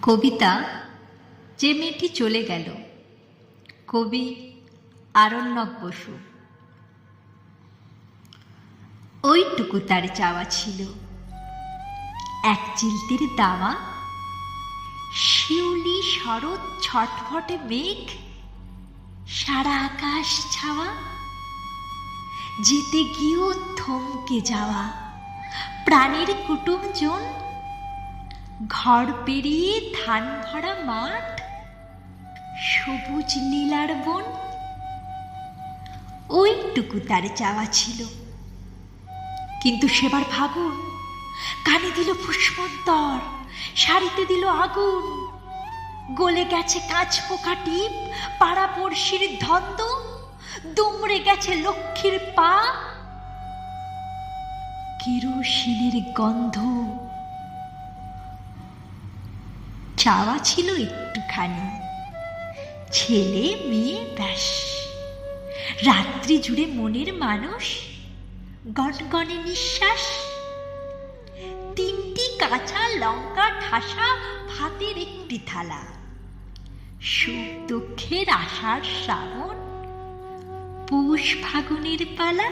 কবিতা যে মেয়েটি চলে গেল। কবি আরণ্যক বসু। ওইটুকু তার চাওয়া ছিল, এক চিলতির দাওয়া, শিউলি শরৎ ছটফটে মেঘ, সারা আকাশ ছাওয়া, যেতে গিয়েও থমকে যাওয়া প্রাণের কুটুমজন, ঘর পেরিয়ে ধান ভরা মাঠ, সবুজ নীলার বন। ওইটুকু তার চাওয়া ছিল, কিন্তু সেবার ফাগুন কানে দিল ফুসমন্তর, শাড়িতে দিল আগুন, গলে গেছে কাঁচ পোকা টিপ, পাড়া পড়শির ধন্দ, দুমড়ে গেছে লক্ষ্মীর পা, কেরোসিনের গন্ধ। চাওয়া ছিল একটুখানি, ছেলে মেয়ে ব্যাস, রাত্রি জুড়ে মনের মানুষ, গনগনে নিঃশ্বাস, তিনটি কাঁচা লঙ্কা ঠাসা ভাতের একটি থালা, সুখ দুঃখের আষাঢ় শ্রাবণ, পৌষ ফাগুনের পালা।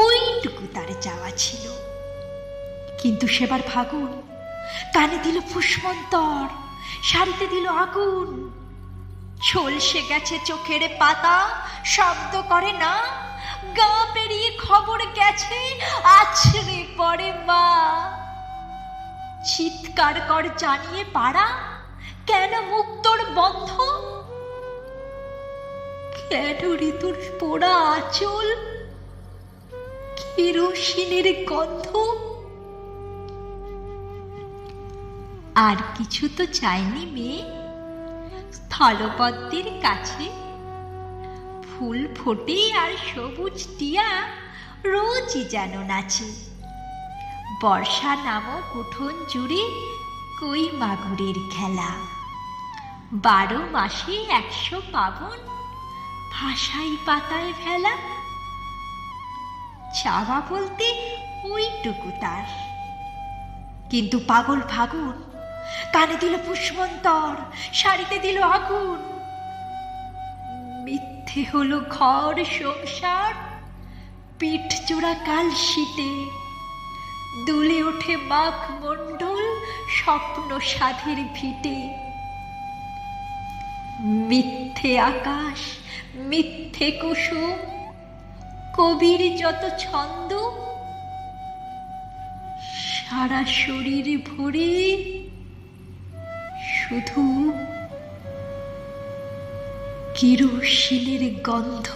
ওইটুকু তার চাওয়া ছিল, কিন্তু সেবার ফাগুন কানে দিল ফুসমন্তর, শাড়িতে দিল আগুন, ঝলসে গেছে চোখের পাতা, শব্দ করে না, গা পেরিয়ে খবর গেছে আছড়ে পড়ে মা। চিৎকার কর জানিয়ে পাড়া, কেন মুখ তোর বন্ধ, কেন রে তোর পোড়া আঁচল, কেরোসিনের গন্ধ। আর কিছু তো চায়নি মেয়ে, স্থলপদ্মের কাছে ফুল ফোটে আর সবুজ টিয়া রোজই যেন নাচে, বর্ষা নামক উঠোন জুড়ে কই মাগুরের খেলা, 12 মাসে 100 পাবন, ভাষাই পাতায় ভেলা। চাওয়া বলতে ওইটুকু তার, কিন্তু পাগল ফাগুন কানে দিল ফুসমন্তর, শাড়িতে দিল আগুন, মিথ্যে হলো ঘর সংসার, পিঠ চূড়া কাল শীতে, দুলে ওঠে মাঘ মণ্ডল স্বপ্ন সাধের ভিটে। মিথ্যে আকাশ, মিথ্যে কুসুম, কবির যত ছন্দ, সারা শরীর ভরে শুধু কেরোসিনের গন্ধ।